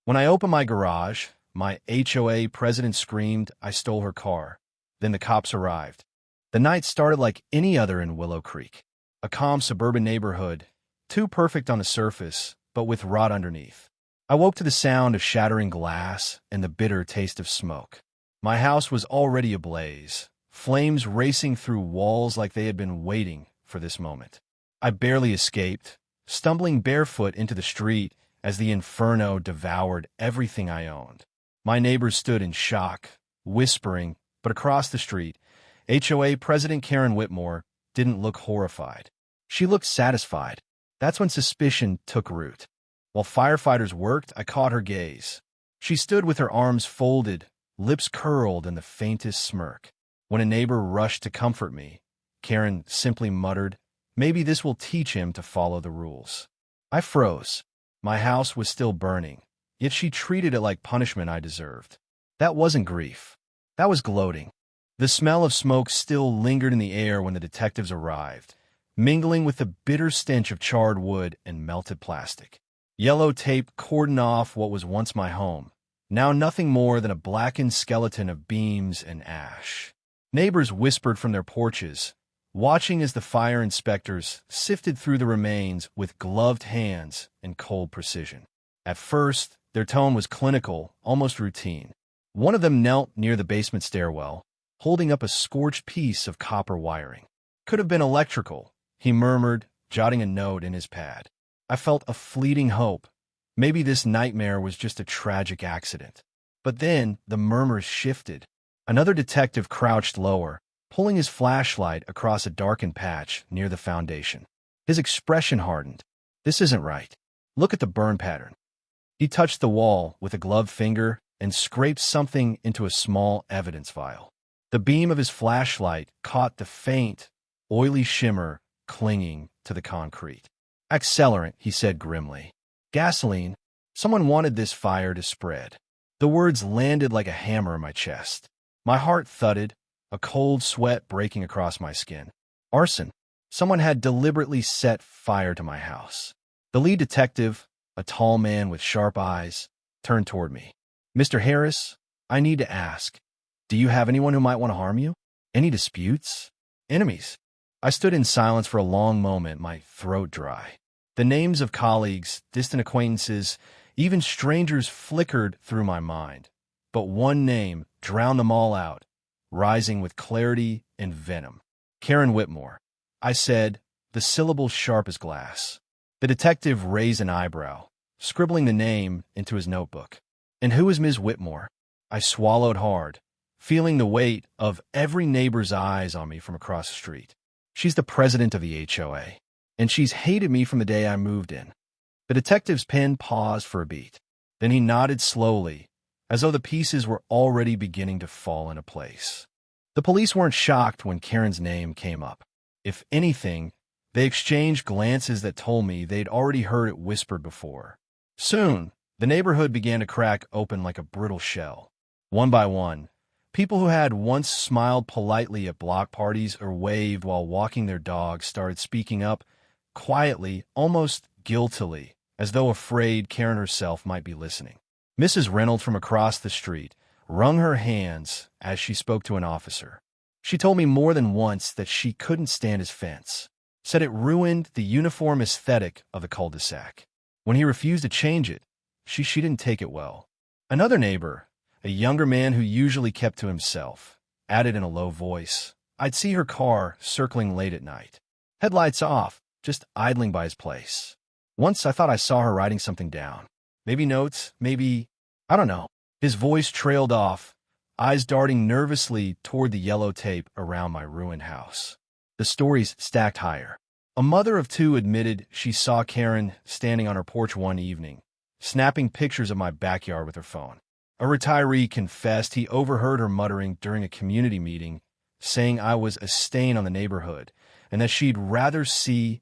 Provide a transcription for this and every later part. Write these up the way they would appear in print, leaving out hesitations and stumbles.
When I opened my garage, my HOA president screamed I stole her car. Then the cops arrived. The night started like any other in Willow Creek. A calm suburban neighborhood, too perfect on the surface, but with rot underneath. I woke to the sound of shattering glass and the bitter taste of smoke. My house was already ablaze, flames racing through walls like they had been waiting for this moment. I barely escaped, stumbling barefoot into the street as the inferno devoured everything I owned. My neighbors stood in shock, whispering, but across the street, HOA President Karen Whitmore didn't look horrified. She looked satisfied. That's when suspicion took root. While firefighters worked, I caught her gaze. She stood with her arms folded, lips curled in the faintest smirk. When a neighbor rushed to comfort me, Karen simply muttered, "Maybe this will teach him to follow the rules." I froze. My house was still burning, yet she treated it like punishment I deserved. That wasn't grief. That was gloating. The smell of smoke still lingered in the air when the detectives arrived, mingling with the bitter stench of charred wood and melted plastic. Yellow tape cordoned off what was once my home, now nothing more than a blackened skeleton of beams and ash. Neighbors whispered from their porches, watching as the fire inspectors sifted through the remains with gloved hands and cold precision. At first, their tone was clinical, almost routine. One of them knelt near the basement stairwell, holding up a scorched piece of copper wiring. "Could have been electrical," he murmured, jotting a note in his pad. I felt a fleeting hope. Maybe this nightmare was just a tragic accident. But then the murmurs shifted. Another detective crouched lower, pulling his flashlight across a darkened patch near the foundation. His expression hardened. "This isn't right. Look at the burn pattern." He touched the wall with a gloved finger and scraped something into a small evidence vial. The beam of his flashlight caught the faint, oily shimmer clinging to the concrete. "Accelerant," he said grimly. "Gasoline. Someone wanted this fire to spread." The words landed like a hammer in my chest. My heart thudded, a cold sweat breaking across my skin. Arson. Someone had deliberately set fire to my house. The lead detective, a tall man with sharp eyes, turned toward me. "Mr. Harris, I need to ask, do you have anyone who might want to harm you? Any disputes? Enemies?" I stood in silence for a long moment, my throat dry. The names of colleagues, distant acquaintances, even strangers flickered through my mind. But one name drowned them all out, rising with clarity and venom. "Karen Whitmore," I said, the syllables sharp as glass. The detective raised an eyebrow, scribbling the name into his notebook. "And who is Ms. Whitmore?" I swallowed hard, feeling the weight of every neighbor's eyes on me from across the street. "She's the president of the HOA, and she's hated me from the day I moved in." The detective's pen paused for a beat. Then he nodded slowly, as though the pieces were already beginning to fall into place. The police weren't shocked when Karen's name came up. If anything, they exchanged glances that told me they'd already heard it whispered before. Soon, the neighborhood began to crack open like a brittle shell. One by one, people who had once smiled politely at block parties or waved while walking their dogs started speaking up, quietly, almost guiltily, as though afraid Karen herself might be listening. Mrs. Reynolds from across the street wrung her hands as she spoke to an officer. She told me more than once that she couldn't stand his fence, said it ruined the uniform aesthetic of the cul-de-sac. When he refused to change it, she didn't take it well. Another neighbor, a younger man who usually kept to himself, added in a low voice, "I'd see her car circling late at night. Headlights off, just idling by his place. Once I thought I saw her writing something down. Maybe notes, maybe, I don't know." His voice trailed off, eyes darting nervously toward the yellow tape around my ruined house. The stories stacked higher. A mother of two admitted she saw Karen standing on her porch one evening, snapping pictures of my backyard with her phone. A retiree confessed he overheard her muttering during a community meeting, saying I was a stain on the neighborhood and that she'd rather see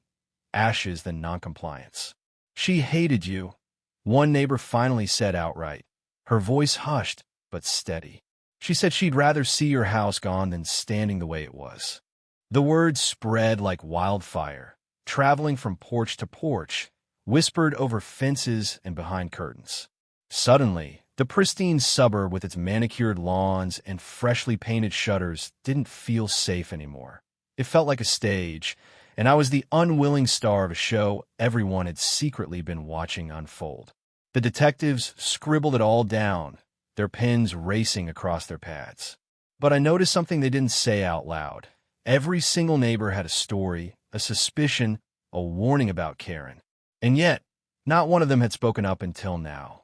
ashes than noncompliance. "She hated you," one neighbor finally said outright, her voice hushed but steady. "She said she'd rather see your house gone than standing the way it was." The words spread like wildfire, traveling from porch to porch, whispered over fences and behind curtains. Suddenly, the pristine suburb with its manicured lawns and freshly painted shutters didn't feel safe anymore. It felt like a stage, and I was the unwilling star of a show everyone had secretly been watching unfold. The detectives scribbled it all down, their pens racing across their pads. But I noticed something they didn't say out loud. Every single neighbor had a story, a suspicion, a warning about Karen. And yet, not one of them had spoken up until now,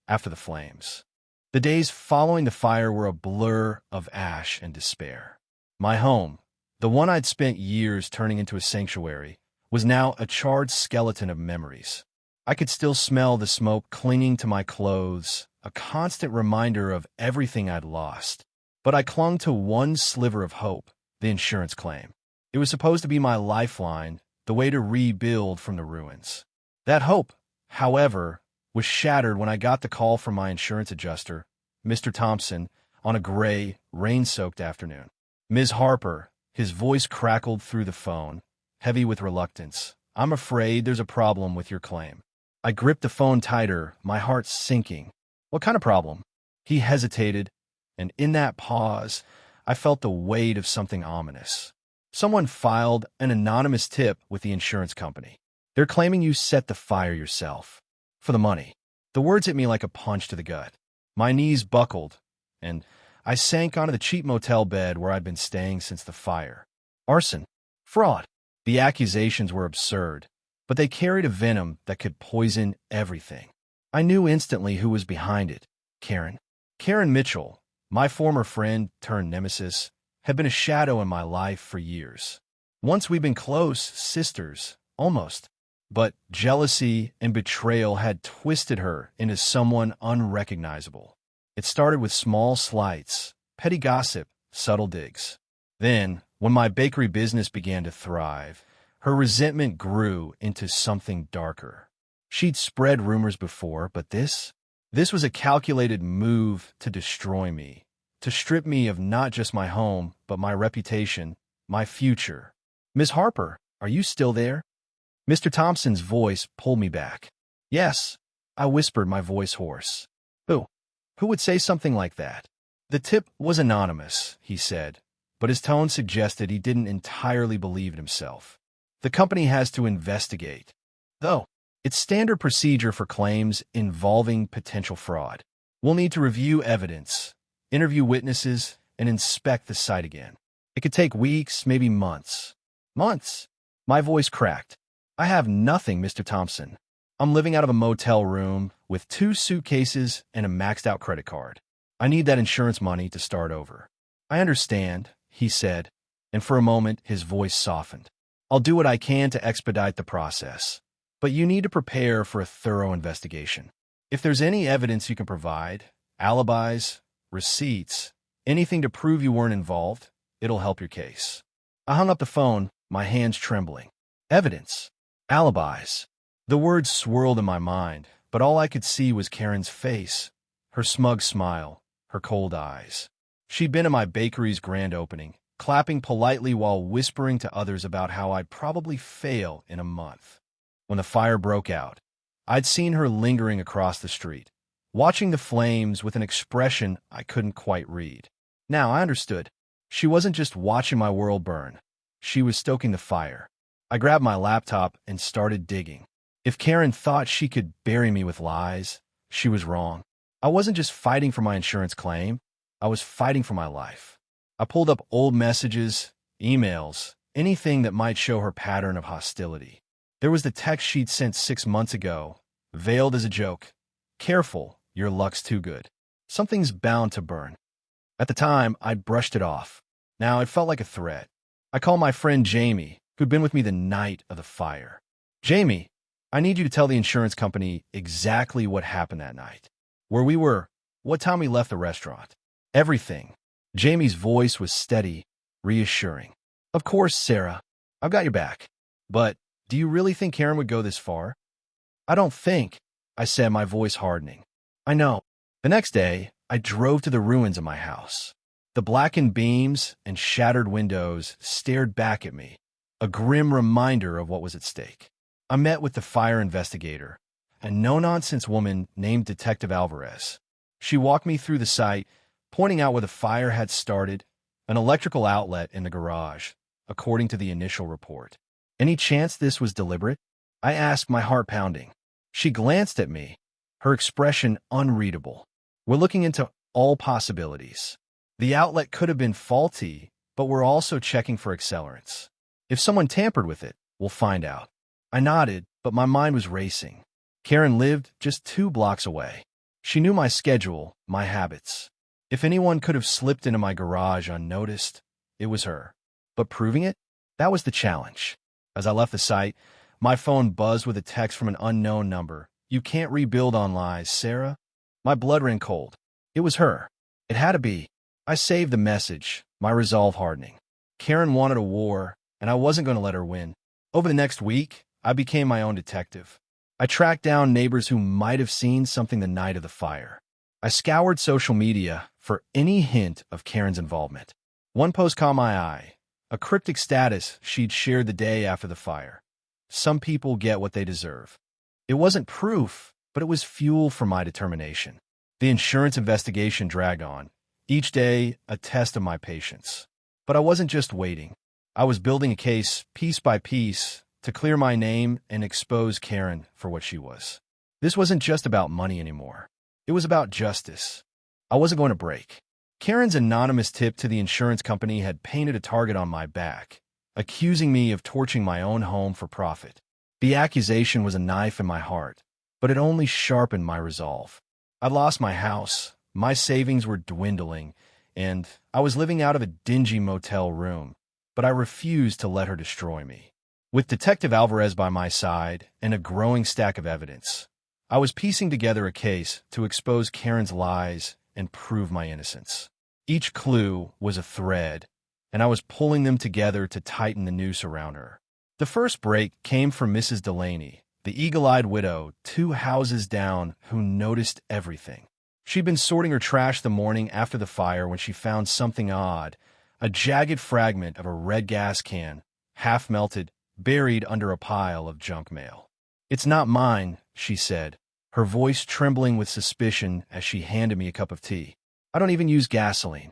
after the flames. The days following the fire were a blur of ash and despair. My home, the one I'd spent years turning into a sanctuary, was now a charred skeleton of memories. I could still smell the smoke clinging to my clothes, a constant reminder of everything I'd lost. But I clung to one sliver of hope, the insurance claim. It was supposed to be my lifeline, the way to rebuild from the ruins. That hope, however, was shattered when I got the call from my insurance adjuster, Mr. Thompson, on a gray, rain-soaked afternoon. Ms. Harper, his voice crackled through the phone, heavy with reluctance. I'm afraid there's a problem with your claim. I gripped the phone tighter, my heart sinking. What kind of problem? He hesitated, and in that pause, I felt the weight of something ominous. Someone filed an anonymous tip with the insurance company. They're claiming you set the fire yourself. For the money. The words hit me like a punch to the gut. My knees buckled, and I sank onto the cheap motel bed where I'd been staying since the fire. Arson. Fraud. The accusations were absurd, but they carried a venom that could poison everything. I knew instantly who was behind it. Karen. Karen Mitchell, my former friend turned nemesis, had been a shadow in my life for years. Once we'd been close, sisters, almost. But jealousy and betrayal had twisted her into someone unrecognizable. It started with small slights, petty gossip, subtle digs. Then, when my bakery business began to thrive, her resentment grew into something darker. She'd spread rumors before, but this was a calculated move to destroy me, to strip me of not just my home, but my reputation, my future. Miss Harper, are you still there? Mr. Thompson's voice pulled me back. Yes, I whispered, my voice hoarse. Who would say something like that? The tip was anonymous, he said, but his tone suggested he didn't entirely believe it himself. The company has to investigate, though. It's standard procedure for claims involving potential fraud. We'll need to review evidence, interview witnesses, and inspect the site again. It could take weeks, maybe months. Months? My voice cracked. I have nothing, Mr. Thompson. I'm living out of a motel room with 2 suitcases and a maxed-out credit card. I need that insurance money to start over. I understand, he said, and for a moment his voice softened. I'll do what I can to expedite the process, but you need to prepare for a thorough investigation. If there's any evidence you can provide, alibis, receipts, anything to prove you weren't involved, it'll help your case. I hung up the phone, my hands trembling. Evidence. Alibis. The words swirled in my mind, but all I could see was Karen's face, her smug smile, her cold eyes. She'd been at my bakery's grand opening, clapping politely while whispering to others about how I'd probably fail in a month. When the fire broke out, I'd seen her lingering across the street, watching the flames with an expression I couldn't quite read. Now I understood. She wasn't just watching my world burn. She was stoking the fire. I grabbed my laptop and started digging. If Karen thought she could bury me with lies, she was wrong. I wasn't just fighting for my insurance claim. I was fighting for my life. I pulled up old messages, emails, anything that might show her pattern of hostility. There was the text she'd sent 6 months ago, veiled as a joke. Careful, your luck's too good. Something's bound to burn. At the time, I'd brushed it off. Now it felt like a threat. I called my friend Jamie, who'd been with me the night of the fire. Jamie, I need you to tell the insurance company exactly what happened that night. Where we were, what time we left the restaurant. Everything. Jamie's voice was steady, reassuring. Of course, Sarah. I've got your back. But do you really think Karen would go this far? I don't think, I said, my voice hardening. I know. The next day, I drove to the ruins of my house. The blackened beams and shattered windows stared back at me, a grim reminder of what was at stake. I met with the fire investigator, a no-nonsense woman named Detective Alvarez. She walked me through the site, pointing out where the fire had started, an electrical outlet in the garage, according to the initial report. Any chance this was deliberate? I asked, my heart pounding. She glanced at me, her expression unreadable. We're looking into all possibilities. The outlet could have been faulty, but we're also checking for accelerants. If someone tampered with it, we'll find out. I nodded, but my mind was racing. Karen lived just 2 blocks away. She knew my schedule, my habits. If anyone could have slipped into my garage unnoticed, it was her. But proving it? That was the challenge. As I left the site, my phone buzzed with a text from an unknown number. "You can't rebuild on lies, Sarah." My blood ran cold. It was her. It had to be. I saved the message, my resolve hardening. Karen wanted a war, and I wasn't going to let her win. Over the next week, I became my own detective. I tracked down neighbors who might have seen something the night of the fire. I scoured social media for any hint of Karen's involvement. One post caught my eye, a cryptic status she'd shared the day after the fire. Some people get what they deserve. It wasn't proof, but it was fuel for my determination. The insurance investigation dragged on, each day a test of my patience. But I wasn't just waiting. I was building a case, piece by piece, to clear my name and expose Karen for what she was. This wasn't just about money anymore. It was about justice. I wasn't going to break. Karen's anonymous tip to the insurance company had painted a target on my back, accusing me of torching my own home for profit. The accusation was a knife in my heart, but it only sharpened my resolve. I'd lost my house, my savings were dwindling, and I was living out of a dingy motel room, but I refused to let her destroy me. With Detective Alvarez by my side and a growing stack of evidence, I was piecing together a case to expose Karen's lies and prove my innocence. Each clue was a thread, and I was pulling them together to tighten the noose around her. The first break came from Mrs. Delaney, the eagle-eyed widow 2 houses down who noticed everything. She'd been sorting her trash the morning after the fire when she found something odd, a jagged fragment of a red gas can, half melted, buried under a pile of junk mail. "It's not mine," she said, her voice trembling with suspicion as she handed me a cup of tea. "I don't even use gasoline."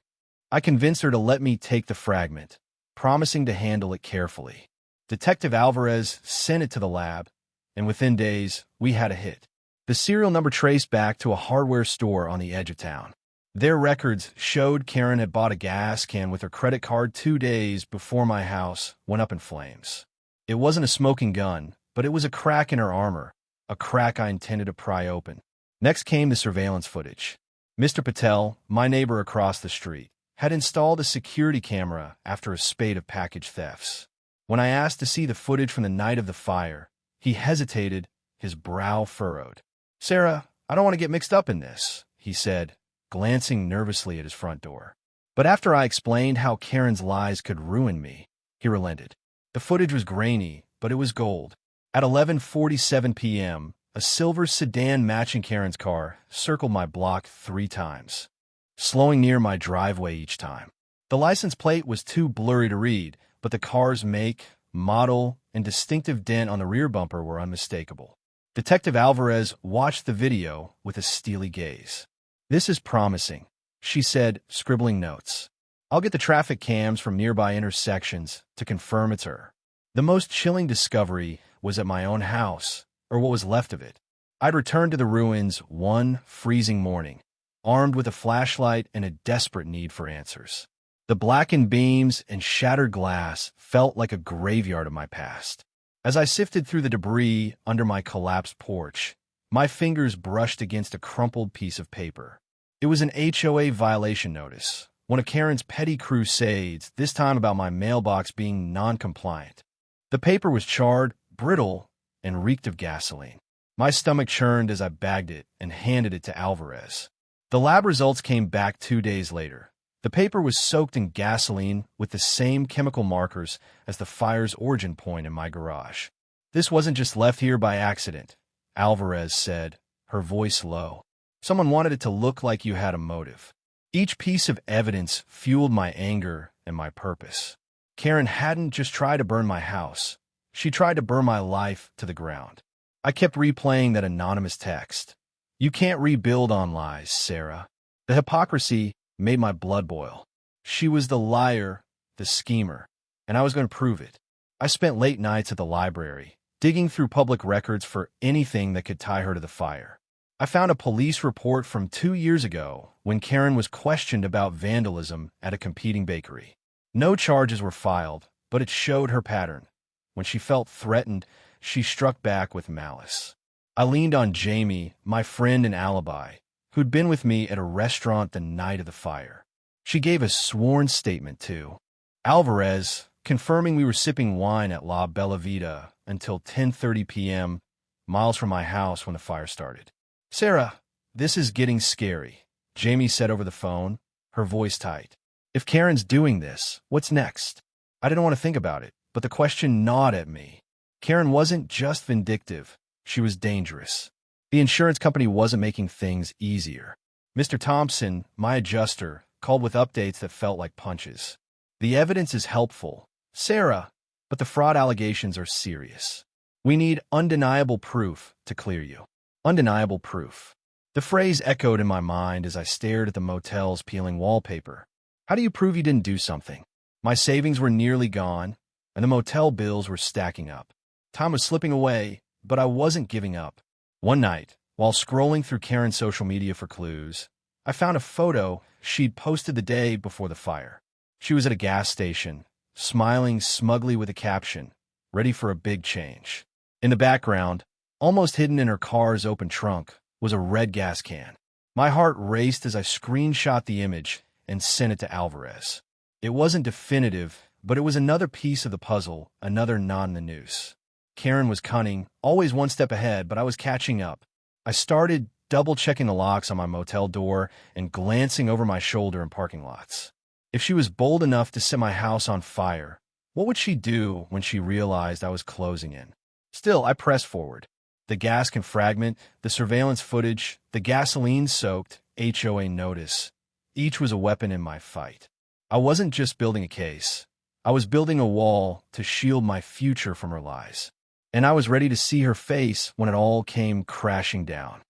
I convinced her to let me take the fragment, promising to handle it carefully. Detective Alvarez sent it to the lab, and within days, we had a hit. The serial number traced back to a hardware store on the edge of town. Their records showed Karen had bought a gas can with her credit card 2 days before my house went up in flames. It wasn't a smoking gun, but it was a crack in her armor, a crack I intended to pry open. Next came the surveillance footage. Mr. Patel, my neighbor across the street, had installed a security camera after a spate of package thefts. When I asked to see the footage from the night of the fire, he hesitated, his brow furrowed. "Sarah, I don't want to get mixed up in this," he said, glancing nervously at his front door. But after I explained how Karen's lies could ruin me, he relented. The footage was grainy, but it was gold. At 11:47 p.m., a silver sedan matching Karen's car circled my block 3 times, slowing near my driveway each time. The license plate was too blurry to read, but the car's make, model, and distinctive dent on the rear bumper were unmistakable. Detective Alvarez watched the video with a steely gaze. "This is promising," she said, scribbling notes. "I'll get the traffic cams from nearby intersections to confirm it's her." The most chilling discovery was at my own house, or what was left of it. I'd returned to the ruins one freezing morning, armed with a flashlight and a desperate need for answers. The blackened beams and shattered glass felt like a graveyard of my past. As I sifted through the debris under my collapsed porch, my fingers brushed against a crumpled piece of paper. It was an HOA violation notice, one of Karen's petty crusades, this time about my mailbox being non-compliant. The paper was charred, brittle, and reeked of gasoline. My stomach churned as I bagged it and handed it to Alvarez. The lab results came back 2 days later. The paper was soaked in gasoline with the same chemical markers as the fire's origin point in my garage. "This wasn't just left here by accident," Alvarez said, her voice low. "Someone wanted it to look like you had a motive." Each piece of evidence fueled my anger and my purpose. Karen hadn't just tried to burn my house. She tried to burn my life to the ground. I kept replaying that anonymous text. You can't rebuild on lies, Sarah. The hypocrisy made my blood boil. She was the liar, the schemer, and I was going to prove it. I spent late nights at the library, digging through public records for anything that could tie her to the fire. I found a police report from 2 years ago when Karen was questioned about vandalism at a competing bakery. No charges were filed, but it showed her pattern. When she felt threatened, she struck back with malice. I leaned on Jamie, my friend and alibi, who'd been with me at a restaurant the night of the fire. She gave a sworn statement, too. Alvarez, confirming we were sipping wine at La Bella Vita until 10:30 p.m., miles from my house when the fire started. Sarah, this is getting scary, Jamie said over the phone, her voice tight. If Karen's doing this, what's next? I didn't want to think about it, but the question gnawed at me. Karen wasn't just vindictive. She was dangerous. The insurance company wasn't making things easier. Mr. Thompson, my adjuster, called with updates that felt like punches. The evidence is helpful, Sarah, but the fraud allegations are serious. We need undeniable proof to clear you. Undeniable proof. The phrase echoed in my mind as I stared at the motel's peeling wallpaper. How do you prove you didn't do something? My savings were nearly gone, and the motel bills were stacking up. Time was slipping away, but I wasn't giving up. One night, while scrolling through Karen's social media for clues, I found a photo she'd posted the day before the fire. She was at a gas station, smiling smugly with a caption, ready for a big change. In the background, almost hidden in her car's open trunk, was a red gas can. My heart raced as I screenshot the image and sent it to Alvarez. It wasn't definitive, but it was another piece of the puzzle, another knot in the noose. Karen was cunning, always one step ahead, but I was catching up. I started double-checking the locks on my motel door and glancing over my shoulder in parking lots. If she was bold enough to set my house on fire, what would she do when she realized I was closing in? Still, I pressed forward. The gas can fragment, the surveillance footage, the gasoline-soaked HOA notice. Each was a weapon in my fight. I wasn't just building a case. I was building a wall to shield my future from her lies. And I was ready to see her face when it all came crashing down.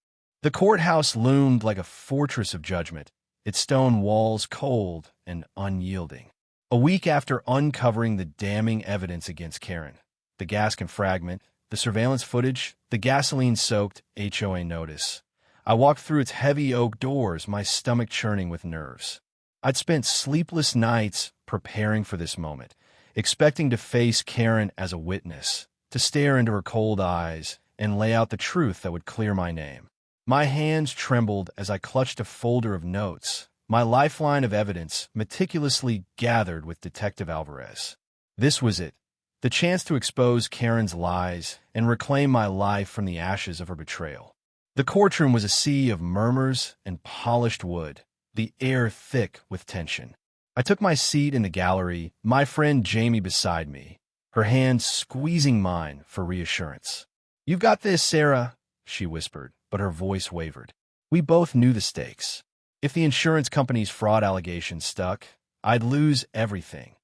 The courthouse loomed like a fortress of judgment, its stone walls cold and unyielding. A week after uncovering the damning evidence against Karen, the gas can fragment, the surveillance footage, the gasoline-soaked HOA notice, I walked through its heavy oak doors, my stomach churning with nerves. I'd spent sleepless nights preparing for this moment, expecting to face Karen as a witness, to stare into her cold eyes and lay out the truth that would clear my name. My hands trembled as I clutched a folder of notes, my lifeline of evidence meticulously gathered with Detective Alvarez. This was it, the chance to expose Karen's lies and reclaim my life from the ashes of her betrayal. The courtroom was a sea of murmurs and polished wood, the air thick with tension. I took my seat in the gallery, my friend Jamie beside me, her hand squeezing mine for reassurance. "You've got this, Sarah," she whispered, but her voice wavered. We both knew the stakes. If the insurance company's fraud allegations stuck, I'd lose everything.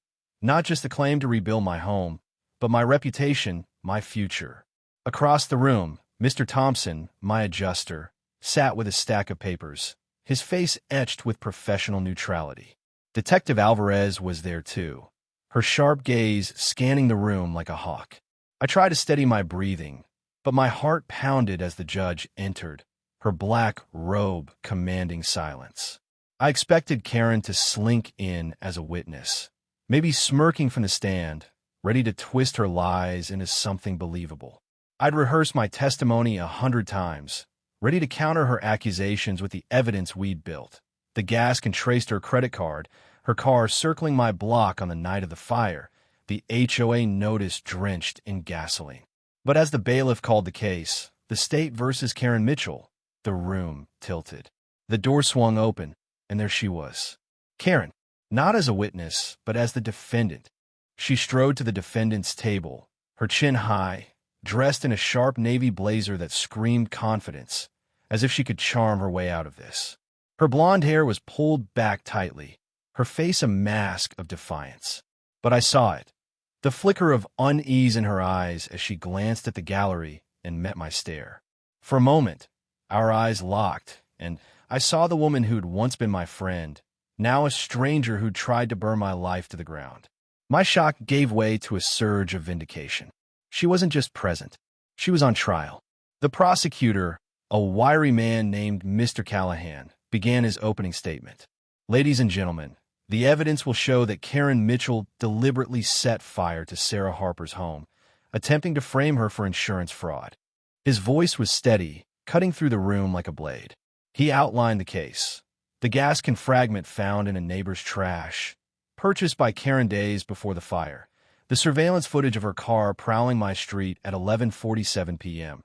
Not just the claim to rebuild my home, but my reputation, my future. Across the room, Mr. Thompson, my adjuster, sat with a stack of papers, his face etched with professional neutrality. Detective Alvarez was there too, her sharp gaze scanning the room like a hawk. I tried to steady my breathing, but my heart pounded as the judge entered, her black robe commanding silence. I expected Karen to slink in as a witness, maybe smirking from the stand, ready to twist her lies into something believable. I'd rehearsed my testimony 100 times, ready to counter her accusations with the evidence we'd built. The gas can trace her credit card, her car circling my block on the night of the fire, the HOA notice drenched in gasoline. But as the bailiff called the case, the state versus Karen Mitchell, the room tilted. The door swung open, and there she was. Karen, not as a witness, but as the defendant. She strode to the defendant's table, her chin high, dressed in a sharp navy blazer that screamed confidence, as if she could charm her way out of this. Her blonde hair was pulled back tightly, her face a mask of defiance. But I saw it, the flicker of unease in her eyes as she glanced at the gallery, and met my stare. For a moment, our eyes locked, and I saw the woman who'd once been my friend, now a stranger who'd tried to burn my life to the ground. My shock gave way to a surge of vindication. She wasn't just present. She was on trial. The prosecutor, a wiry man named Mr. Callahan, began his opening statement. Ladies and gentlemen, the evidence will show that Karen Mitchell deliberately set fire to Sarah Harper's home, attempting to frame her for insurance fraud. His voice was steady, cutting through the room like a blade. He outlined the case. The gas can fragment found in a neighbor's trash, purchased by Karen days before the fire. The surveillance footage of her car prowling my street at 11:47 p.m.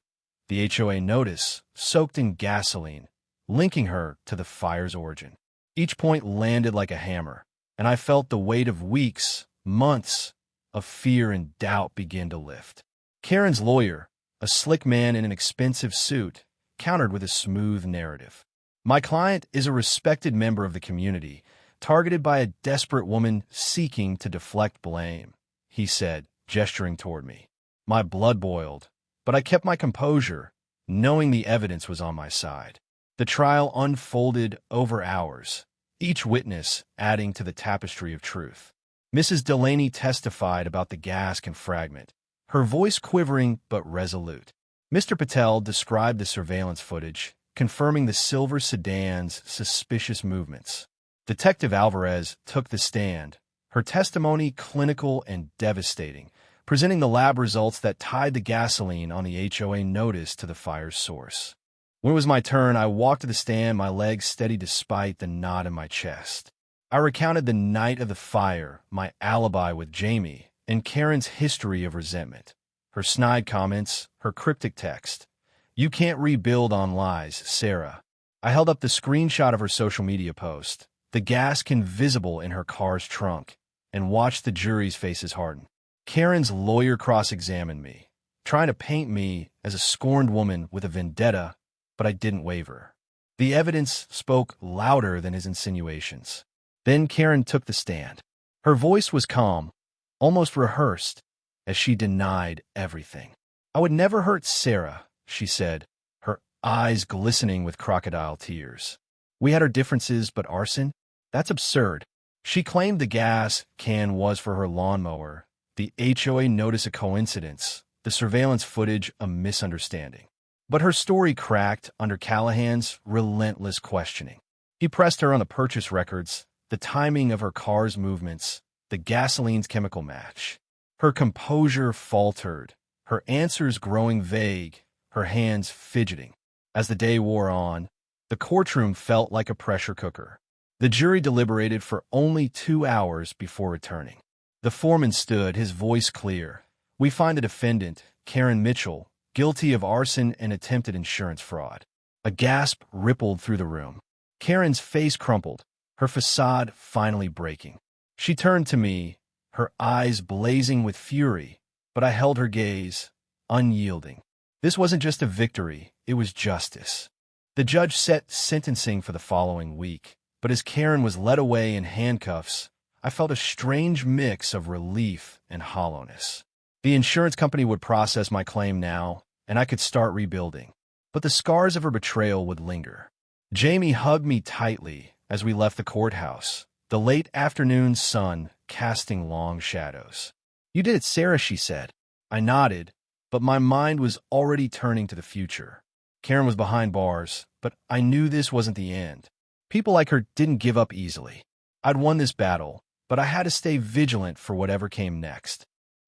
The HOA notice, soaked in gasoline, linking her to the fire's origin. Each point landed like a hammer, and I felt the weight of weeks, months, of fear and doubt begin to lift. Karen's lawyer, a slick man in an expensive suit, countered with a smooth narrative. My client is a respected member of the community, targeted by a desperate woman seeking to deflect blame, he said, gesturing toward me. My blood boiled, but I kept my composure, knowing the evidence was on my side. The trial unfolded over hours, each witness adding to the tapestry of truth. Mrs. Delaney testified about the gas can fragment, her voice quivering but resolute. Mr. Patel described the surveillance footage, confirming the silver sedan's suspicious movements. Detective Alvarez took the stand, her testimony clinical and devastating, presenting the lab results that tied the gasoline on the HOA notice to the fire's source. When it was my turn, I walked to the stand, my legs steady despite the knot in my chest. I recounted the night of the fire, my alibi with Jamie, and Karen's history of resentment. Her snide comments, her cryptic text. "You can't rebuild on lies, Sarah." I held up the screenshot of her social media post, the gas can visible in her car's trunk, and watched the jury's faces harden. Karen's lawyer cross-examined me, trying to paint me as a scorned woman with a vendetta, but I didn't waver. The evidence spoke louder than his insinuations. Then Karen took the stand. Her voice was calm, almost rehearsed, as she denied everything. "I would never hurt Sarah," she said, her eyes glistening with crocodile tears. "We had our differences, but arson? That's absurd." She claimed the gas can was for her lawnmower, the HOA notice a coincidence, the surveillance footage a misunderstanding. But her story cracked under Callahan's relentless questioning. He pressed her on the purchase records, the timing of her car's movements, the gasoline's chemical match. Her composure faltered, her answers growing vague, her hands fidgeting. As the day wore on, the courtroom felt like a pressure cooker. The jury deliberated for only 2 hours before returning. The foreman stood, his voice clear. "We find the defendant, Karen Mitchell, guilty of arson and attempted insurance fraud." A gasp rippled through the room. Karen's face crumpled, her facade finally breaking. She turned to me, her eyes blazing with fury, but I held her gaze, unyielding. This wasn't just a victory, it was justice. The judge set sentencing for the following week, but as Karen was led away in handcuffs, I felt a strange mix of relief and hollowness. The insurance company would process my claim now, and I could start rebuilding. But the scars of her betrayal would linger. Jamie hugged me tightly as we left the courthouse, the late afternoon sun casting long shadows. "You did it, Sarah," she said. I nodded, but my mind was already turning to the future. Karen was behind bars, but I knew this wasn't the end. People like her didn't give up easily. I'd won this battle, but I had to stay vigilant for whatever came next.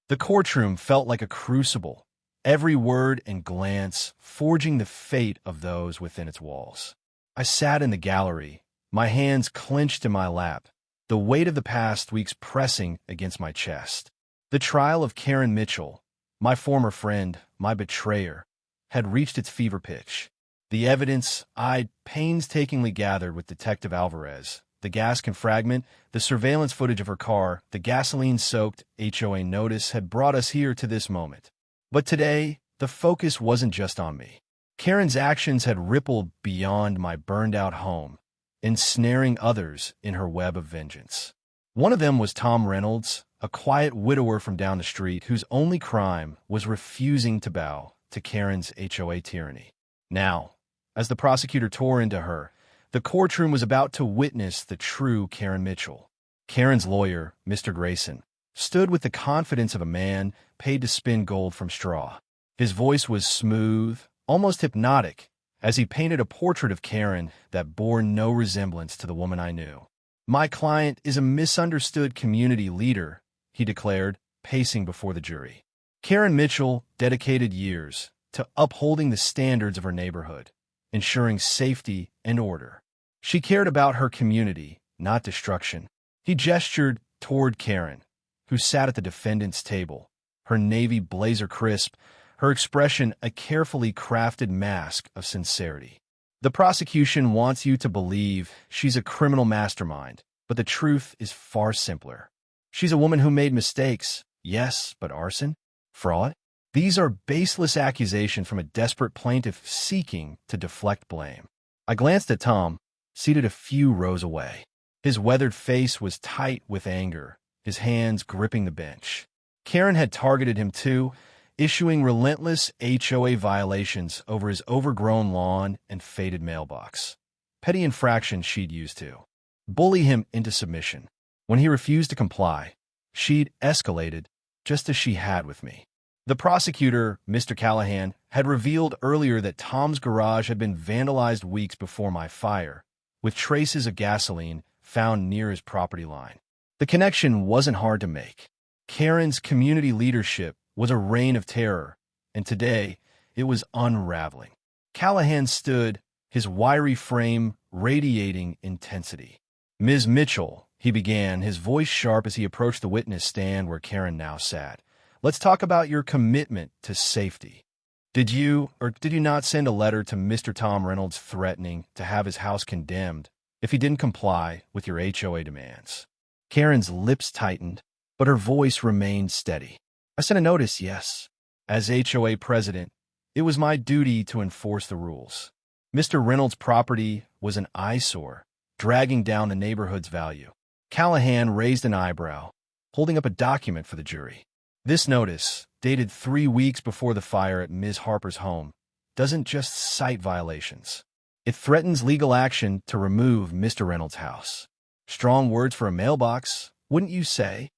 The courtroom felt like a crucible, every word and glance forging the fate of those within its walls. I sat in the gallery, my hands clenched in my lap, the weight of the past weeks pressing against my chest. The trial of Karen Mitchell, my former friend, my betrayer, had reached its fever pitch. The evidence I'd painstakingly gathered with Detective Alvarez, the gas can fragment, the surveillance footage of her car, the gasoline-soaked HOA notice had brought us here to this moment. But today, the focus wasn't just on me. Karen's actions had rippled beyond my burned-out home, ensnaring others in her web of vengeance. One of them was Tom Reynolds, a quiet widower from down the street whose only crime was refusing to bow to Karen's HOA tyranny. Now, as the prosecutor tore into her, the courtroom was about to witness the true Karen Mitchell. Karen's lawyer, Mr. Grayson, stood with the confidence of a man paid to spin gold from straw. His voice was smooth, almost hypnotic, as he painted a portrait of Karen that bore no resemblance to the woman I knew. "My client is a misunderstood community leader," he declared, pacing before the jury. Karen Mitchell dedicated years to upholding the standards of her neighborhood, ensuring safety and order. She cared about her community, not destruction. He gestured toward Karen, who sat at the defendant's table, her navy blazer crisp, her expression a carefully crafted mask of sincerity. "The prosecution wants you to believe she's a criminal mastermind, but the truth is far simpler. She's a woman who made mistakes, yes, but arson? Fraud? These are baseless accusations from a desperate plaintiff seeking to deflect blame." I glanced at Tom, seated a few rows away. His weathered face was tight with anger, his hands gripping the bench. Karen had targeted him too, issuing relentless HOA violations over his overgrown lawn and faded mailbox. Petty infractions she'd used to bully him into submission. When he refused to comply, she'd escalated, just as she had with me. The prosecutor, Mr. Callahan, had revealed earlier that Tom's garage had been vandalized weeks before my fire, with traces of gasoline found near his property line. The connection wasn't hard to make. Karen's community leadership was a reign of terror, and today it was unraveling. Callahan stood, his wiry frame radiating intensity. "Ms. Mitchell," he began, his voice sharp as he approached the witness stand where Karen now sat, "let's talk about your commitment to safety. Did you or did you not send a letter to Mr. Tom Reynolds threatening to have his house condemned if he didn't comply with your HOA demands?" Karen's lips tightened, but her voice remained steady. "I sent a notice, yes. As HOA president, it was my duty to enforce the rules. Mr. Reynolds' property was an eyesore, dragging down the neighborhood's value." Callahan raised an eyebrow, holding up a document for the jury. "This notice, dated 3 weeks before the fire at Ms. Harper's home, doesn't just cite violations. It threatens legal action to remove Mr. Reynolds' house. Strong words for a mailbox, wouldn't you say?"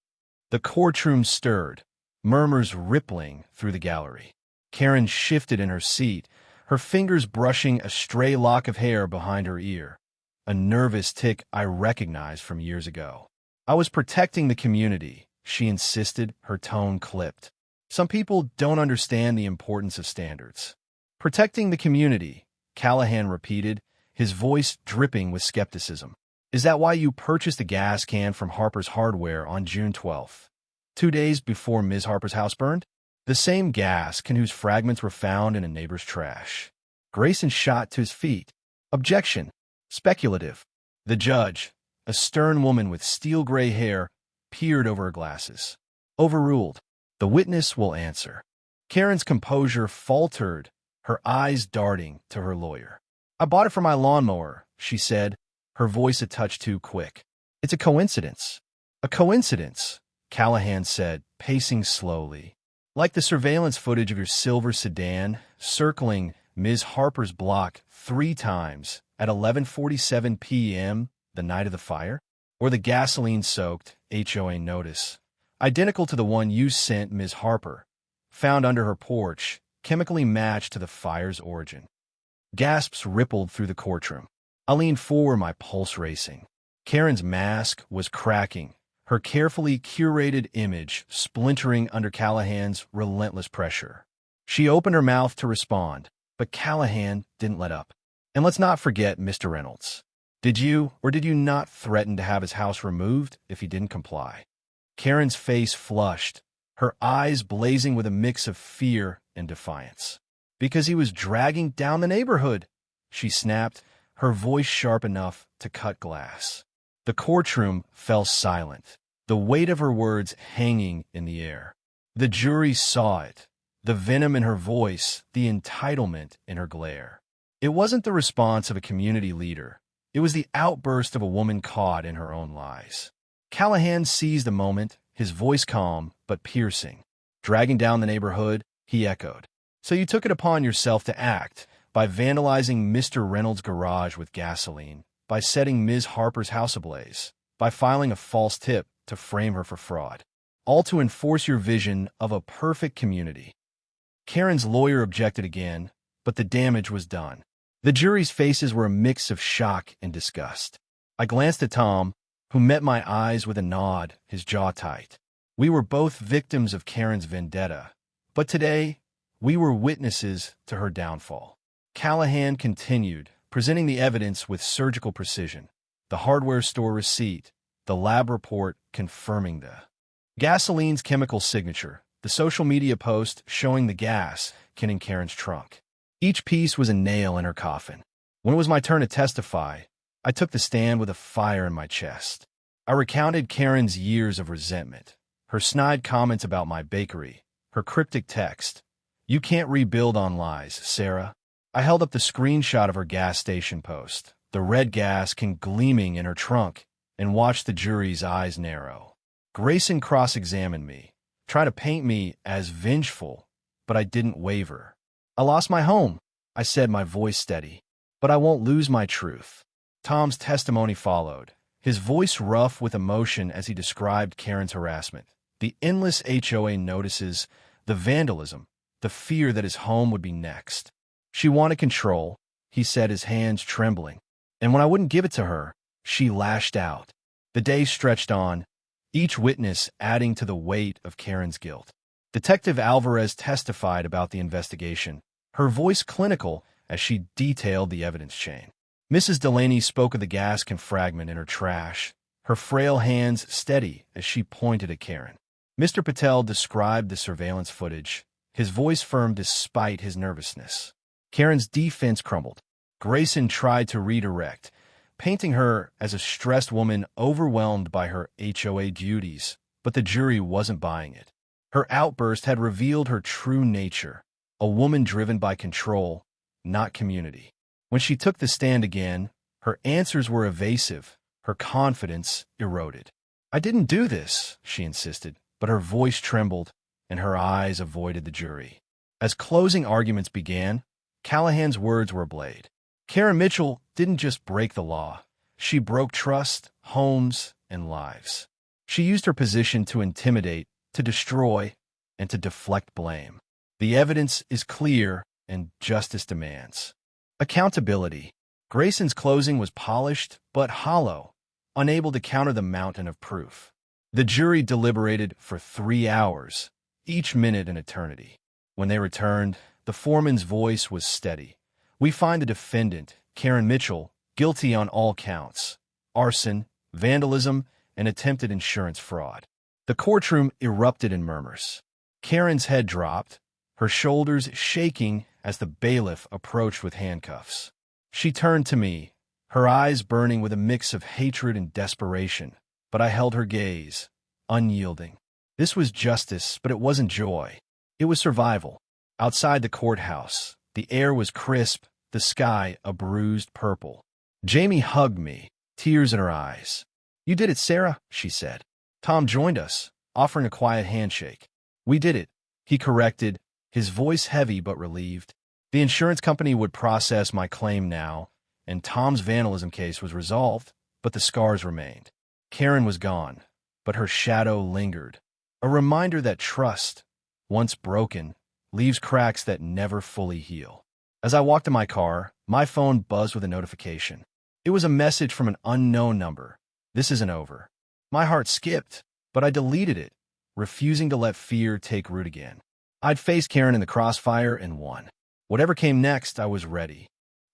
The courtroom stirred, murmurs rippling through the gallery. Karen shifted in her seat, her fingers brushing a stray lock of hair behind her ear, a nervous tic I recognized from years ago. "I was protecting the community," she insisted, her tone clipped. "Some people don't understand the importance of standards." "Protecting the community," Callahan repeated, his voice dripping with skepticism. "Is that why you purchased a gas can from Harper's Hardware on June 12th, 2 days before Ms. Harper's house burned? The same gas can whose fragments were found in a neighbor's trash." Grayson shot to his feet. "Objection. Speculative." The judge, a stern woman with steel-gray hair, peered over her glasses. "Overruled. The witness will answer." Karen's composure faltered, her eyes darting to her lawyer. "I bought it for my lawnmower," she said, her voice a touch too quick. "It's a coincidence." "A coincidence," Callahan said, pacing slowly. "Like the surveillance footage of your silver sedan circling Ms. Harper's block 3 times at 11:47 p.m. the night of the fire? Or the gasoline-soaked HOA notice, identical to the one you sent Ms. Harper, found under her porch, chemically matched to the fire's origin." Gasps rippled through the courtroom. I leaned forward, my pulse racing. Karen's mask was cracking, her carefully curated image splintering under Callahan's relentless pressure. She opened her mouth to respond, but Callahan didn't let up. "And let's not forget Mr. Reynolds. Did you or did you not threaten to have his house removed if he didn't comply?" Karen's face flushed, her eyes blazing with a mix of fear and defiance. "Because he was dragging down the neighborhood," she snapped, her voice sharp enough to cut glass. The courtroom fell silent, the weight of her words hanging in the air. The jury saw it, the venom in her voice, the entitlement in her glare. It wasn't the response of a community leader. It was the outburst of a woman caught in her own lies. Callahan seized the moment, his voice calm but piercing. "Dragging down the neighborhood," he echoed. So you took it upon yourself to act by vandalizing Mr. Reynolds' garage with gasoline, by setting Ms. Harper's house ablaze, by filing a false tip to frame her for fraud, all to enforce your vision of a perfect community. Karen's lawyer objected again, but the damage was done. The jury's faces were a mix of shock and disgust. I glanced at Tom, who met my eyes with a nod, his jaw tight. We were both victims of Karen's vendetta, but today, we were witnesses to her downfall. Callahan continued, presenting the evidence with surgical precision. The hardware store receipt, the lab report confirming the gasoline's chemical signature, the social media post showing the gas in Karen's trunk. Each piece was a nail in her coffin. When it was my turn to testify, I took the stand with a fire in my chest. I recounted Karen's years of resentment, her snide comments about my bakery, her cryptic text, "You can't rebuild on lies, Sarah." I held up the screenshot of her gas station post, the red gas can gleaming in her trunk, and watched the jury's eyes narrow. Grayson cross-examined me, trying to paint me as vengeful, but I didn't waver. "I lost my home," I said, my voice steady, "but I won't lose my truth." Tom's testimony followed, his voice rough with emotion as he described Karen's harassment, the endless HOA notices, the vandalism, the fear that his home would be next. "She wanted control," he said, his hands trembling. "And when I wouldn't give it to her, she lashed out." The day stretched on, each witness adding to the weight of Karen's guilt. Detective Alvarez testified about the investigation, her voice clinical as she detailed the evidence chain. Mrs. Delaney spoke of the gas can fragment in her trash, her frail hands steady as she pointed at Karen. Mr. Patel described the surveillance footage, his voice firm despite his nervousness. Karen's defense crumbled. Grayson tried to redirect, painting her as a stressed woman overwhelmed by her HOA duties, but the jury wasn't buying it. Her outburst had revealed her true nature, a woman driven by control, not community. When she took the stand again, her answers were evasive, her confidence eroded. "I didn't do this," she insisted, but her voice trembled and her eyes avoided the jury. As closing arguments began, Callahan's words were a blade. Karen Mitchell didn't just break the law. She broke trust, homes, and lives. She used her position to intimidate, to destroy, and to deflect blame. The evidence is clear, and justice demands accountability. Grayson's closing was polished but hollow, unable to counter the mountain of proof. The jury deliberated for 3 hours, each minute an eternity. When they returned, the foreman's voice was steady. "We find the defendant, Karen Mitchell, guilty on all counts: arson, vandalism, and attempted insurance fraud." The courtroom erupted in murmurs. Karen's head dropped, her shoulders shaking as the bailiff approached with handcuffs. She turned to me, her eyes burning with a mix of hatred and desperation, but I held her gaze, unyielding. This was justice, but it wasn't joy. It was survival. Outside the courthouse, the air was crisp, the sky a bruised purple. Jamie hugged me, tears in her eyes. "You did it, Sarah," she said. Tom joined us, offering a quiet handshake. "We did it," he corrected, his voice heavy but relieved. The insurance company would process my claim now, and Tom's vandalism case was resolved, but the scars remained. Karen was gone, but her shadow lingered, a reminder that trust, once broken, leaves cracks that never fully heal. As I walked to my car, my phone buzzed with a notification. It was a message from an unknown number. "This isn't over." My heart skipped, but I deleted it, refusing to let fear take root again. I'd faced Karen in the crossfire and won. Whatever came next, I was ready.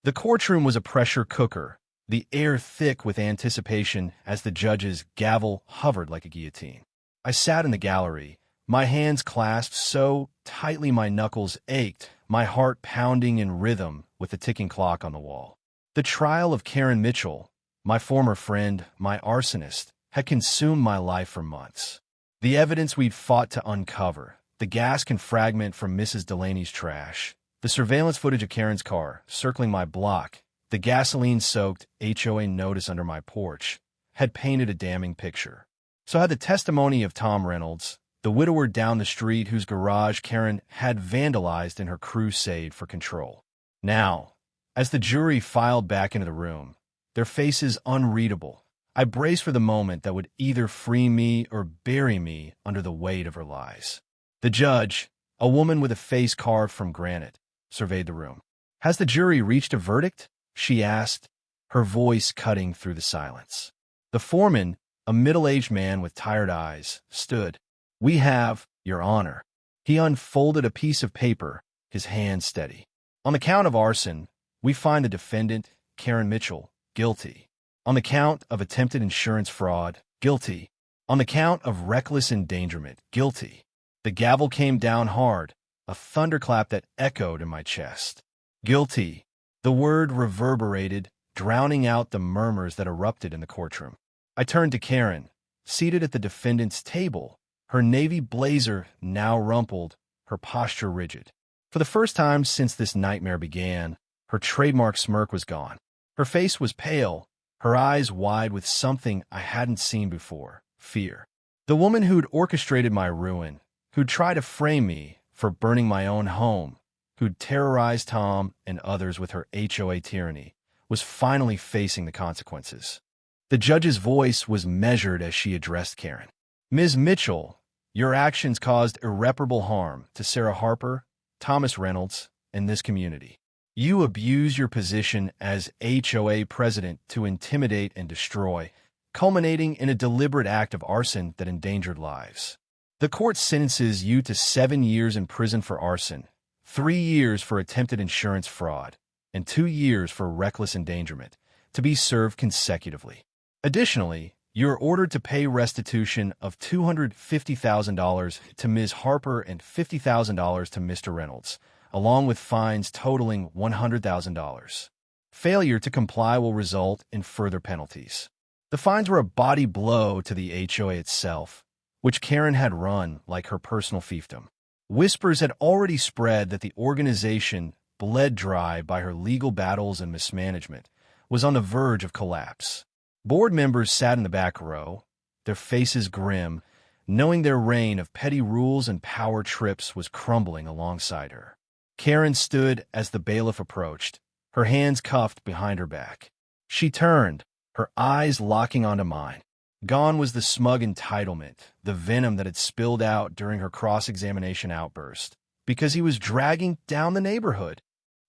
The courtroom was a pressure cooker, the air thick with anticipation as the judge's gavel hovered like a guillotine. I sat in the gallery, my hands clasped so tightly my knuckles ached, my heart pounding in rhythm with the ticking clock on the wall. The trial of Karen Mitchell, my former friend, my arsonist, had consumed my life for months. The evidence we'd fought to uncover, the gas can fragment from Mrs. Delaney's trash, the surveillance footage of Karen's car circling my block, the gasoline-soaked HOA notice under my porch, had painted a damning picture. So had the testimony of Tom Reynolds, the widower down the street whose garage Karen had vandalized in her crusade for control. Now, as the jury filed back into the room, their faces unreadable, I braced for the moment that would either free me or bury me under the weight of her lies. The judge, a woman with a face carved from granite, surveyed the room. "Has the jury reached a verdict?" she asked, her voice cutting through the silence. The foreman, a middle-aged man with tired eyes, stood. "We have, Your Honor." He unfolded a piece of paper, his hand steady. "On the count of arson, we find the defendant, Karen Mitchell, guilty. On the count of attempted insurance fraud, guilty. On the count of reckless endangerment, guilty." The gavel came down hard, a thunderclap that echoed in my chest. "Guilty." The word reverberated, drowning out the murmurs that erupted in the courtroom. I turned to Karen, seated at the defendant's table, her navy blazer now rumpled, her posture rigid. For the first time since this nightmare began, her trademark smirk was gone. Her face was pale, her eyes wide with something I hadn't seen before, fear. The woman who'd orchestrated my ruin, who'd tried to frame me for burning my own home, who'd terrorized Tom and others with her HOA tyranny, was finally facing the consequences. The judge's voice was measured as she addressed Karen. "Ms. Mitchell, your actions caused irreparable harm to Sarah Harper, Thomas Reynolds, and this community. You abuse your position as HOA president to intimidate and destroy, culminating in a deliberate act of arson that endangered lives. The court sentences you to 7 years in prison for arson, 3 years for attempted insurance fraud, and 2 years for reckless endangerment, to be served consecutively. Additionally, you are ordered to pay restitution of $250,000 to Ms. Harper and $50,000 to Mr. Reynolds, along with fines totaling $100,000. Failure to comply will result in further penalties." The fines were a body blow to the HOA itself, which Karen had run like her personal fiefdom. Whispers had already spread that the organization, bled dry by her legal battles and mismanagement, was on the verge of collapse. Board members sat in the back row, their faces grim, knowing their reign of petty rules and power trips was crumbling alongside her. Karen stood as the bailiff approached, her hands cuffed behind her back. She turned, her eyes locking onto mine. Gone was the smug entitlement, the venom that had spilled out during her cross-examination outburst, because he was dragging down the neighborhood.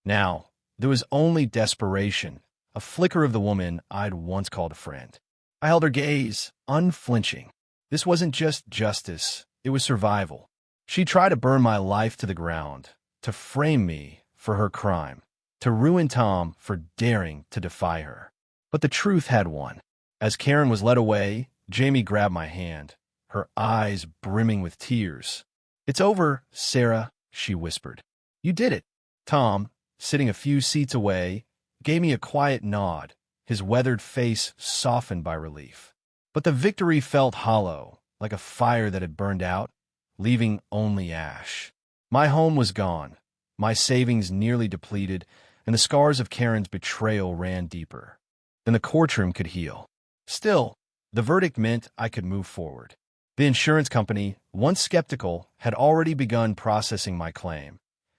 Now, there was only desperation, a flicker of the woman I'd once called a friend. I held her gaze, unflinching. This wasn't just justice, it was survival. She tried to burn my life to the ground, to frame me for her crime, to ruin Tom for daring to defy her. But the truth had won. As Karen was led away, Jamie grabbed my hand, her eyes brimming with tears. "It's over, Sarah," she whispered. "You did it." Tom, sitting a few seats away, gave me a quiet nod, his weathered face softened by relief. But the victory felt hollow, like a fire that had burned out, leaving only ash. My home was gone, my savings nearly depleted, and the scars of Karen's betrayal ran deeper than the courtroom could heal. Still, the verdict meant I could move forward. The insurance company, once skeptical, had already begun processing my claim,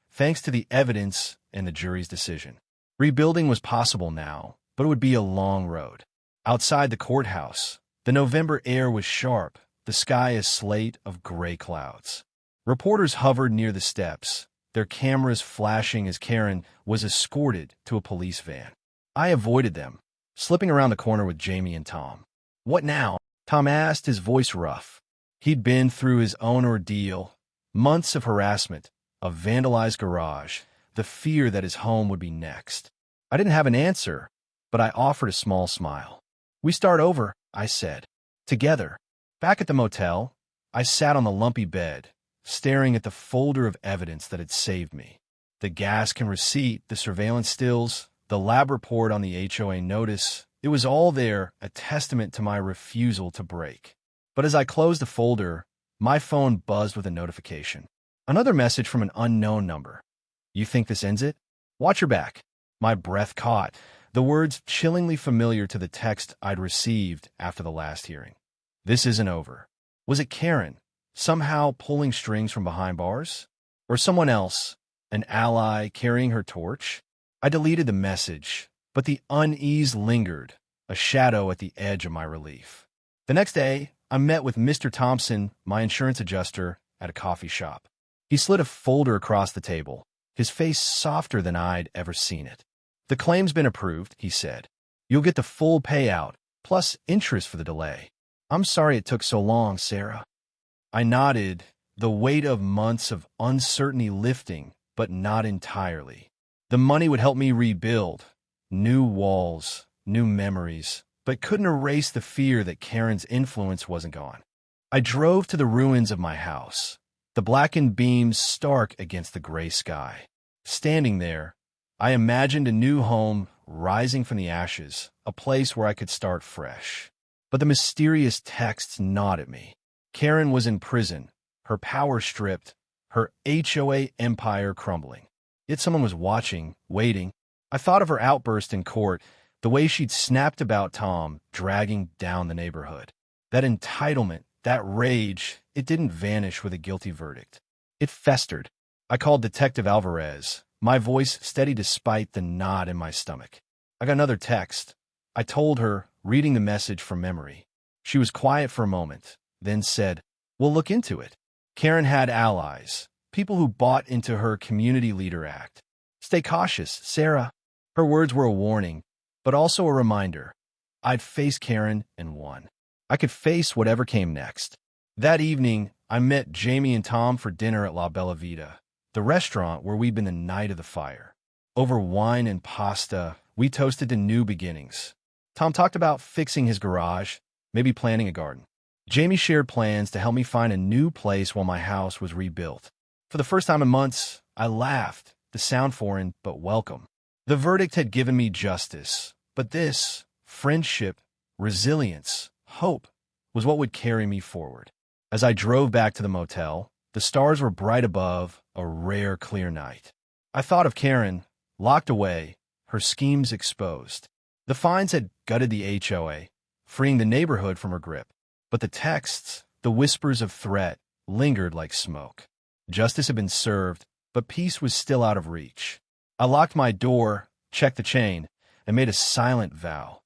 thanks to the evidence and the jury's decision. Rebuilding was possible now, but it would be a long road. Outside the courthouse, the November air was sharp, the sky a slate of gray clouds. Reporters hovered near the steps, their cameras flashing as Karen was escorted to a police van. I avoided them, slipping around the corner with Jamie and Tom. "What now?" Tom asked, his voice rough. He'd been through his own ordeal, months of harassment, a vandalized garage, the fear that his home would be next. I didn't have an answer, but I offered a small smile. "We start over," I said. "Together." Back at the motel, I sat on the lumpy bed, staring at the folder of evidence that had saved me. The gas can receipt, the surveillance stills, the lab report on the HOA notice, it was all there, a testament to my refusal to break. But as I closed the folder, my phone buzzed with a notification. Another message from an unknown number. "You think this ends it? Watch your back." My breath caught, the words chillingly familiar to the text I'd received after the last hearing. This isn't over. Was it Karen, somehow pulling strings from behind bars? Or someone else, an ally carrying her torch? I deleted the message, but the unease lingered, a shadow at the edge of my relief. The next day, I met with Mr. Thompson, my insurance adjuster, at a coffee shop. He slid a folder across the table, his face softer than I'd ever seen it. "The claim's been approved," he said. "You'll get the full payout, plus interest for the delay. I'm sorry it took so long, Sarah." I nodded, the weight of months of uncertainty lifting, but not entirely. The money would help me rebuild. New walls, new memories, but couldn't erase the fear that Karen's influence wasn't gone. I drove to the ruins of my house, the blackened beams stark against the gray sky. Standing there, I imagined a new home rising from the ashes, a place where I could start fresh. But the mysterious texts gnawed at me. Karen was in prison, her power stripped, her HOA empire crumbling. Yet someone was watching, waiting. I thought of her outburst in court, the way she'd snapped about Tom, dragging down the neighborhood. That entitlement, that rage, it didn't vanish with a guilty verdict. It festered. I called Detective Alvarez, my voice steady despite the knot in my stomach. I got another text. I told her, reading the message from memory. She was quiet for a moment, then said, "We'll look into it." Karen had allies, people who bought into her community leader act. "Stay cautious, Sarah." Her words were a warning, but also a reminder. I'd face Karen and won. I could face whatever came next. That evening, I met Jamie and Tom for dinner at La Bella Vita, the restaurant where we'd been the night of the fire. Over wine and pasta, we toasted to new beginnings. Tom talked about fixing his garage, maybe planting a garden. Jamie shared plans to help me find a new place while my house was rebuilt. For the first time in months, I laughed, the sound foreign but welcome. The verdict had given me justice, but this, friendship, resilience, hope, was what would carry me forward. As I drove back to the motel, the stars were bright above, a rare clear night. I thought of Karen, locked away, her schemes exposed. The fines had gutted the HOA, freeing the neighborhood from her grip. But the texts, the whispers of threat, lingered like smoke. Justice had been served, but peace was still out of reach. I locked my door, checked the chain, and made a silent vow.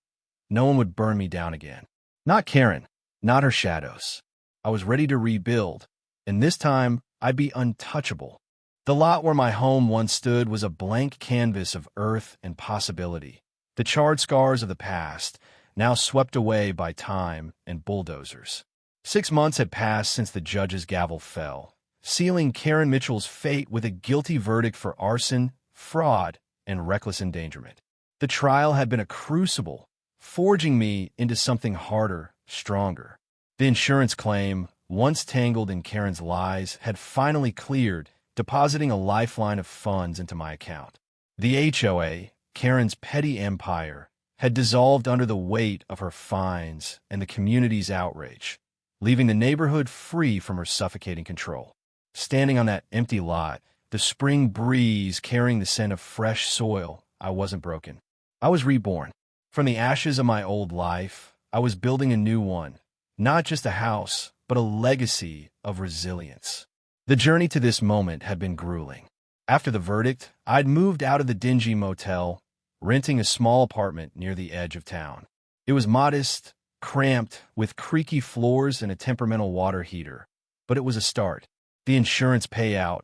No one would burn me down again. Not Karen, not her shadows. I was ready to rebuild, and this time I'd be untouchable. The lot where my home once stood was a blank canvas of earth and possibility. The charred scars of the past, now swept away by time and bulldozers. 6 months had passed since the judge's gavel fell, sealing Karen Mitchell's fate with a guilty verdict for arson, fraud, and reckless endangerment. The trial had been a crucible, forging me into something harder, stronger. The insurance claim, once tangled in Karen's lies, had finally cleared, depositing a lifeline of funds into my account. The HOA, Karen's petty empire, had dissolved under the weight of her fines and the community's outrage, leaving the neighborhood free from her suffocating control. Standing on that empty lot, the spring breeze carrying the scent of fresh soil, I wasn't broken. I was reborn. From the ashes of my old life, I was building a new one, not just a house, but a legacy of resilience. The journey to this moment had been grueling. After the verdict, I'd moved out of the dingy motel, renting a small apartment near the edge of town. It was modest, cramped, with creaky floors and a temperamental water heater, but it was a start. The insurance payout,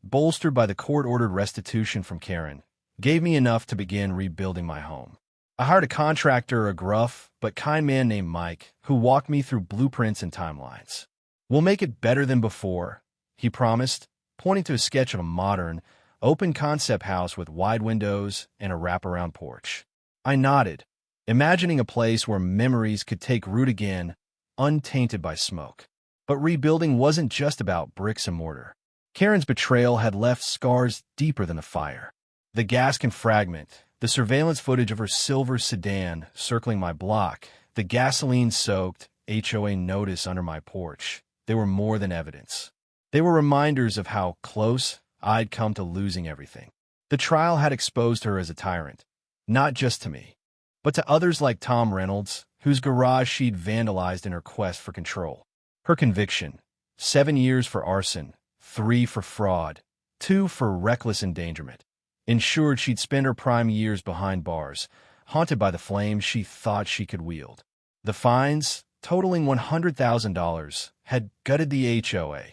bolstered by the court-ordered restitution from Karen, gave me enough to begin rebuilding my home. I hired a contractor, a gruff but kind man named Mike, who walked me through blueprints and timelines. "We'll make it better than before," he promised, pointing to a sketch of a modern, open-concept house with wide windows and a wraparound porch. I nodded, imagining a place where memories could take root again, untainted by smoke. But rebuilding wasn't just about bricks and mortar. Karen's betrayal had left scars deeper than the fire. The Gascon fragment, the surveillance footage of her silver sedan circling my block, the gasoline-soaked HOA notice under my porch, they were more than evidence. They were reminders of how close I'd come to losing everything. The trial had exposed her as a tyrant, not just to me, but to others like Tom Reynolds, whose garage she'd vandalized in her quest for control. Her conviction, 7 years for arson, 3 for fraud, 2 for reckless endangerment. Ensured she'd spend her prime years behind bars, haunted by the flames she thought she could wield. The fines, totaling $100,000, had gutted the HOA,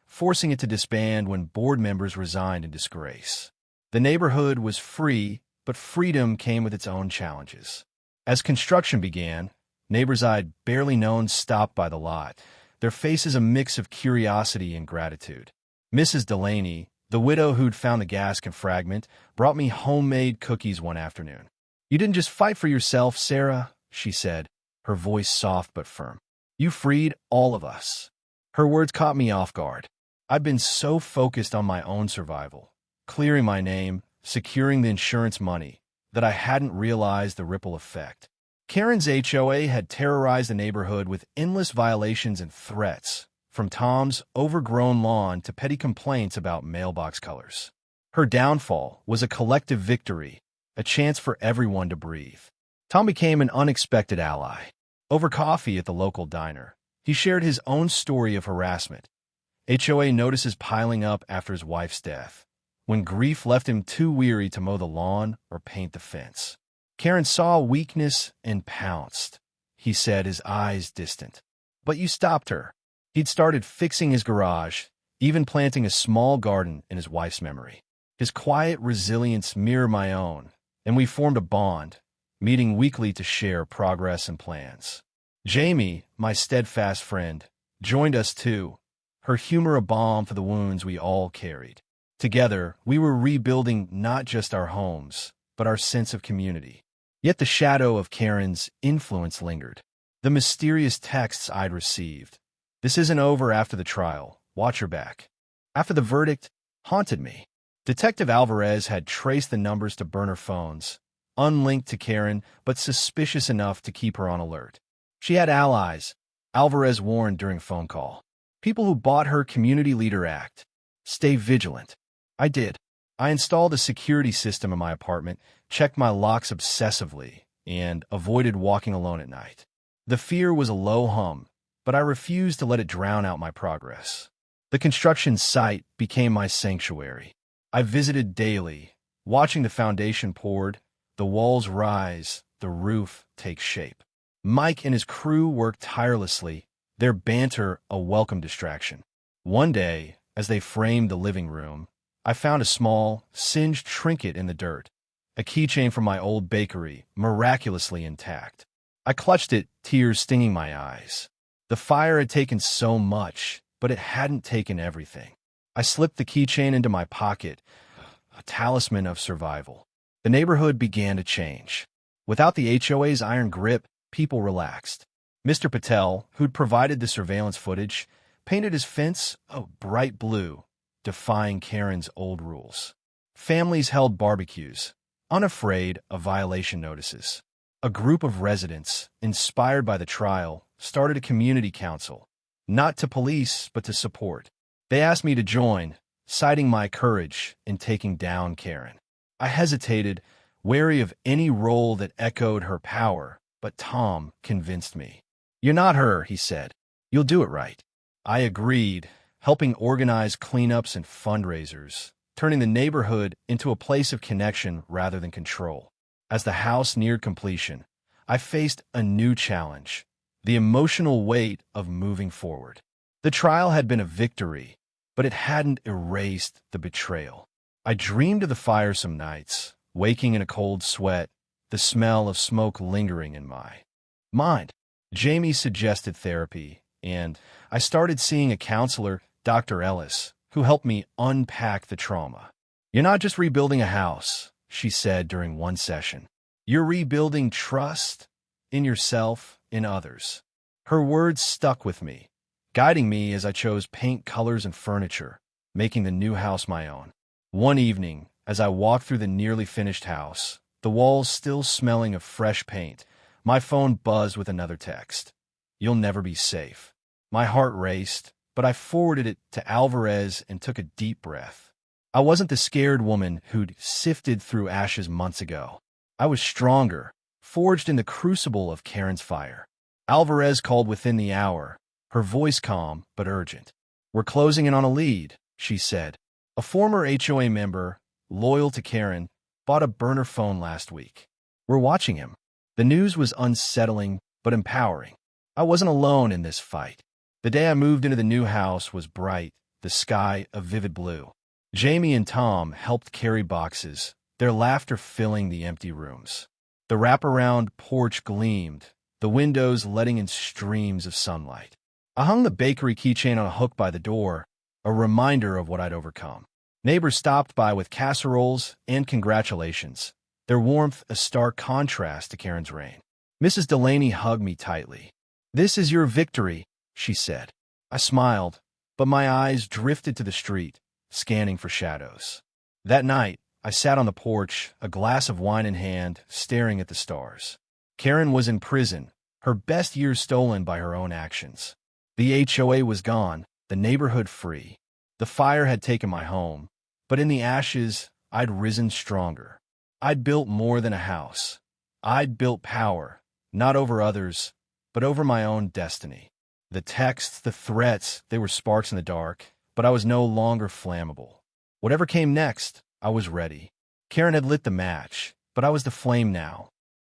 forcing it to disband when board members resigned in disgrace. The neighborhood was free, but freedom came with its own challenges. As construction began, neighbors I'd barely known stopped by the lot, their faces a mix of curiosity and gratitude. Mrs. Delaney, the widow who'd found the gas fragment, brought me homemade cookies one afternoon. "You didn't just fight for yourself, Sarah," she said, her voice soft but firm. "You freed all of us." Her words caught me off guard. I'd been so focused on my own survival, clearing my name, securing the insurance money, that I hadn't realized the ripple effect. Karen's HOA had terrorized the neighborhood with endless violations and threats, from Tom's overgrown lawn to petty complaints about mailbox colors. Her downfall was a collective victory, a chance for everyone to breathe. Tom became an unexpected ally. Over coffee at the local diner, he shared his own story of harassment. HOA notices piling up after his wife's death, when grief left him too weary to mow the lawn or paint the fence. Karen saw weakness and pounced, he said, his eyes distant. But you stopped her. He'd started fixing his garage, even planting a small garden in his wife's memory. His quiet resilience mirrored my own, and we formed a bond, meeting weekly to share progress and plans. Jamie, my steadfast friend, joined us too, her humor a balm for the wounds we all carried. Together, we were rebuilding not just our homes, but our sense of community. Yet the shadow of Karen's influence lingered. The mysterious texts I'd received. "This isn't over after the trial. Watch your back." After the verdict, haunted me. Detective Alvarez had traced the numbers to burner phones, unlinked to Karen, but suspicious enough to keep her on alert. She had allies, Alvarez warned during a phone call. People who bought her community leader act. Stay vigilant. I did. I installed a security system in my apartment, checked my locks obsessively, and avoided walking alone at night. The fear was a low hum, but I refused to let it drown out my progress. The construction site became my sanctuary. I visited daily, watching the foundation poured, the walls rise, the roof take shape. Mike and his crew worked tirelessly, their banter a welcome distraction. One day, as they framed the living room, I found a small, singed trinket in the dirt, a keychain from my old bakery, miraculously intact. I clutched it, tears stinging my eyes. The fire had taken so much, but it hadn't taken everything. I slipped the keychain into my pocket, a talisman of survival. The neighborhood began to change. Without the HOA's iron grip, people relaxed. Mr. Patel, who'd provided the surveillance footage, painted his fence a bright blue, defying Karen's old rules. Families held barbecues, unafraid of violation notices. A group of residents, inspired by the trial, started a community council, not to police, but to support. They asked me to join, citing my courage in taking down Karen. I hesitated, wary of any role that echoed her power, but Tom convinced me. "You're not her," he said. "You'll do it right." I agreed, helping organize cleanups and fundraisers, turning the neighborhood into a place of connection rather than control. As the house neared completion, I faced a new challenge, the emotional weight of moving forward. The trial had been a victory, but it hadn't erased the betrayal. I dreamed of the fire some nights, waking in a cold sweat, the smell of smoke lingering in my mind. Jamie suggested therapy, and I started seeing a counselor, Dr. Ellis, who helped me unpack the trauma. "You're not just rebuilding a house," she said during one session. "You're rebuilding trust in yourself, in others." Her words stuck with me, guiding me as I chose paint colors and furniture, making the new house my own. One evening, as I walked through the nearly finished house, the walls still smelling of fresh paint, my phone buzzed with another text. "You'll never be safe." My heart raced, but I forwarded it to Alvarez and took a deep breath. I wasn't the scared woman who'd sifted through ashes months ago. I was stronger, forged in the crucible of Karen's fire. Alvarez called within the hour, her voice calm but urgent. We're closing in on a lead, she said. A former HOA member, loyal to Karen, bought a burner phone last week. We're watching him. The news was unsettling but empowering. I wasn't alone in this fight. The day I moved into the new house was bright, the sky a vivid blue. Jamie and Tom helped carry boxes, their laughter filling the empty rooms. The wraparound porch gleamed, the windows letting in streams of sunlight. I hung the bakery keychain on a hook by the door, a reminder of what I'd overcome. Neighbors stopped by with casseroles and congratulations, their warmth a stark contrast to Karen's rain. Mrs. Delaney hugged me tightly. "This is your victory," she said. I smiled, but my eyes drifted to the street, scanning for shadows. That night, I sat on the porch, a glass of wine in hand, staring at the stars. Karen was in prison, her best years stolen by her own actions. The HOA was gone, the neighborhood free. The fire had taken my home, but in the ashes, I'd risen stronger. I'd built more than a house. I'd built power, not over others, but over my own destiny. The texts, the threats, they were sparks in the dark, but I was no longer flammable. Whatever came next, I was ready. Karen had lit the match, but I was the flame now,